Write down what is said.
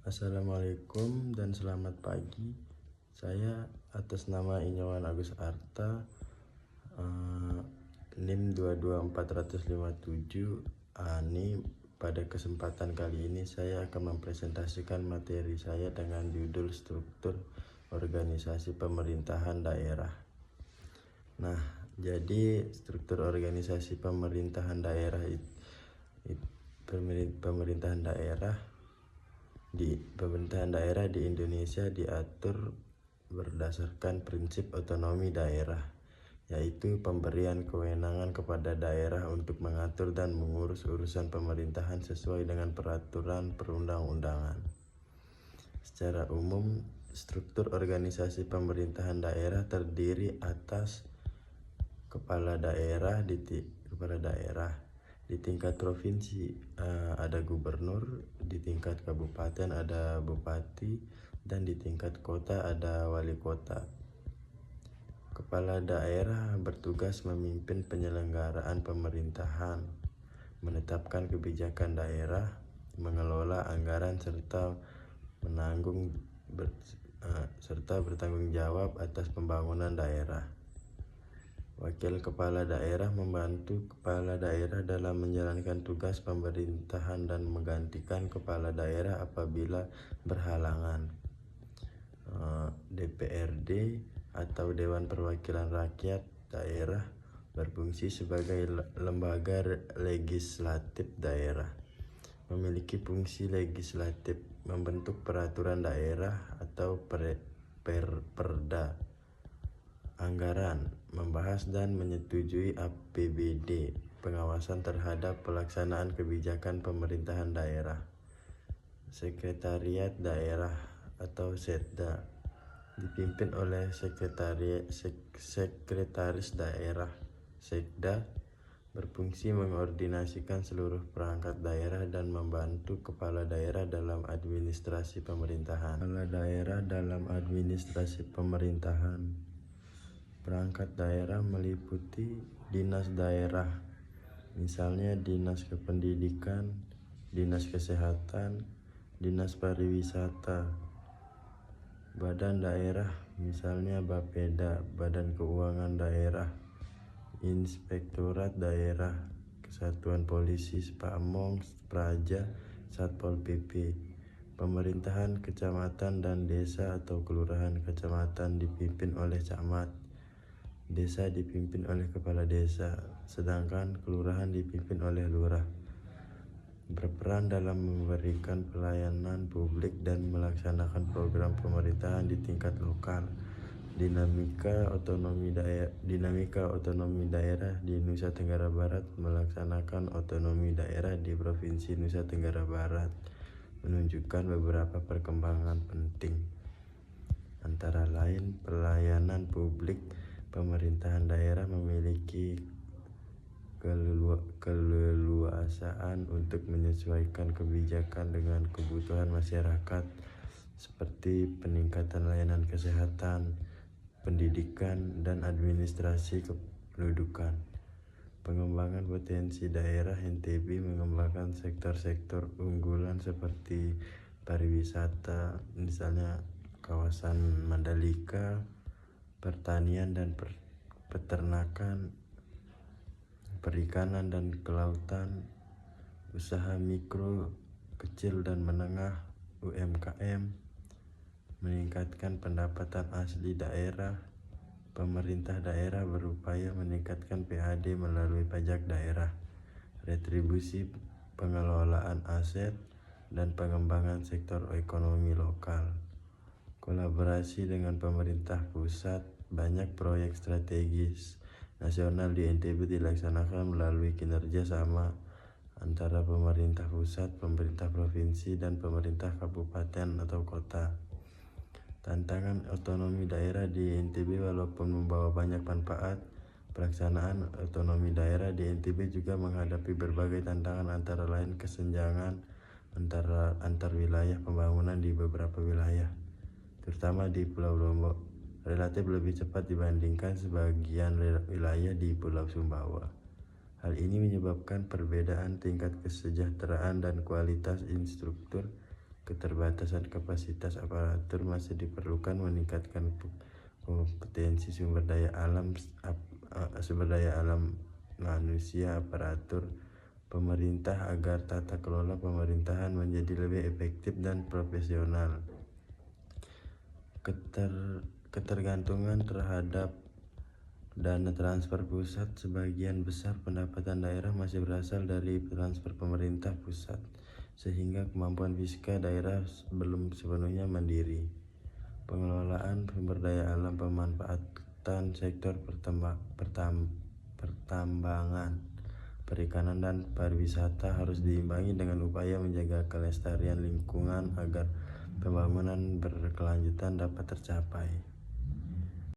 Assalamualaikum dan selamat pagi. Saya atas nama Inyoman Agus Arta, NIM 224457. Ini pada kesempatan kali ini saya akan mempresentasikan materi saya dengan judul struktur organisasi pemerintahan daerah. Nah, jadi struktur organisasi pemerintahan daerah di Indonesia diatur berdasarkan prinsip otonomi daerah, yaitu pemberian kewenangan kepada daerah untuk mengatur dan mengurus urusan pemerintahan sesuai dengan peraturan perundang-undangan. Secara umum, struktur organisasi pemerintahan daerah terdiri atas kepala daerah. Di tingkat provinsi ada gubernur, di tingkat kabupaten ada bupati, dan di tingkat kota ada wali kota. Kepala daerah bertugas memimpin penyelenggaraan pemerintahan, menetapkan kebijakan daerah, mengelola anggaran serta bertanggung jawab atas pembangunan daerah. Wakil kepala daerah membantu kepala daerah dalam menjalankan tugas pemerintahan dan menggantikan kepala daerah apabila berhalangan. DPRD atau Dewan Perwakilan Rakyat Daerah berfungsi sebagai lembaga legislatif daerah. Memiliki fungsi legislatif, membentuk peraturan daerah atau perda, anggaran, membahas dan menyetujui APBD, pengawasan terhadap pelaksanaan kebijakan pemerintahan daerah. Sekretariat daerah atau Setda dipimpin oleh sekretaris daerah. Sekda berfungsi mengordinasikan seluruh perangkat daerah dan membantu kepala daerah dalam administrasi pemerintahan. Kepala daerah dalam administrasi pemerintahan. Perangkat daerah meliputi dinas daerah, misalnya Dinas Kependidikan, Dinas Kesehatan, Dinas Pariwisata. Badan daerah, misalnya Bapeda, Badan Keuangan Daerah, Inspektorat Daerah, Kesatuan Polisi, Pamong, Praja, Satpol PP. Pemerintahan kecamatan dan desa atau kelurahan kecamatan dipimpin oleh camat. Desa dipimpin oleh kepala desa, sedangkan kelurahan dipimpin oleh lurah. Berperan dalam memberikan pelayanan publik dan melaksanakan program pemerintahan di tingkat lokal. Dinamika otonomi daerah di Nusa Tenggara Barat. Melaksanakan otonomi daerah di Provinsi Nusa Tenggara Barat menunjukkan beberapa perkembangan penting, antara lain pelayanan publik. Pemerintahan daerah memiliki keleluasaan untuk menyesuaikan kebijakan dengan kebutuhan masyarakat, seperti peningkatan layanan kesehatan, pendidikan, dan administrasi kependudukan. Pengembangan potensi daerah NTB mengembangkan sektor-sektor unggulan seperti pariwisata, misalnya kawasan Mandalika, pertanian dan peternakan, perikanan dan kelautan, usaha mikro, kecil dan menengah, UMKM, meningkatkan pendapatan asli daerah. Pemerintah daerah berupaya meningkatkan PAD melalui pajak daerah, retribusi, pengelolaan aset, dan pengembangan sektor ekonomi lokal. Kolaborasi dengan pemerintah pusat. Banyak proyek strategis nasional di NTB dilaksanakan melalui kinerja sama antara pemerintah pusat, pemerintah provinsi, dan pemerintah kabupaten atau kota. Tantangan otonomi daerah di NTB. Walaupun membawa banyak manfaat, pelaksanaan otonomi daerah di NTB juga menghadapi berbagai tantangan, antara lain kesenjangan antar wilayah pembangunan di beberapa wilayah, terutama di Pulau Lombok, relatif lebih cepat dibandingkan sebagian wilayah di Pulau Sumbawa. Hal ini menyebabkan perbedaan tingkat kesejahteraan dan kualitas instruktur keterbatasan kapasitas aparatur masih diperlukan meningkatkan kompetensi sumber daya alam manusia aparatur pemerintah agar tata kelola pemerintahan menjadi lebih efektif dan profesional. Ketergantungan terhadap dana transfer pusat. Sebagian besar pendapatan daerah masih berasal dari transfer pemerintah pusat, sehingga kemampuan fiskal daerah belum sepenuhnya mandiri. Pengelolaan sumber daya alam, pemanfaatan sektor pertambangan, perikanan, dan pariwisata harus diimbangi dengan upaya menjaga kelestarian lingkungan agar pembangunan berkelanjutan dapat tercapai.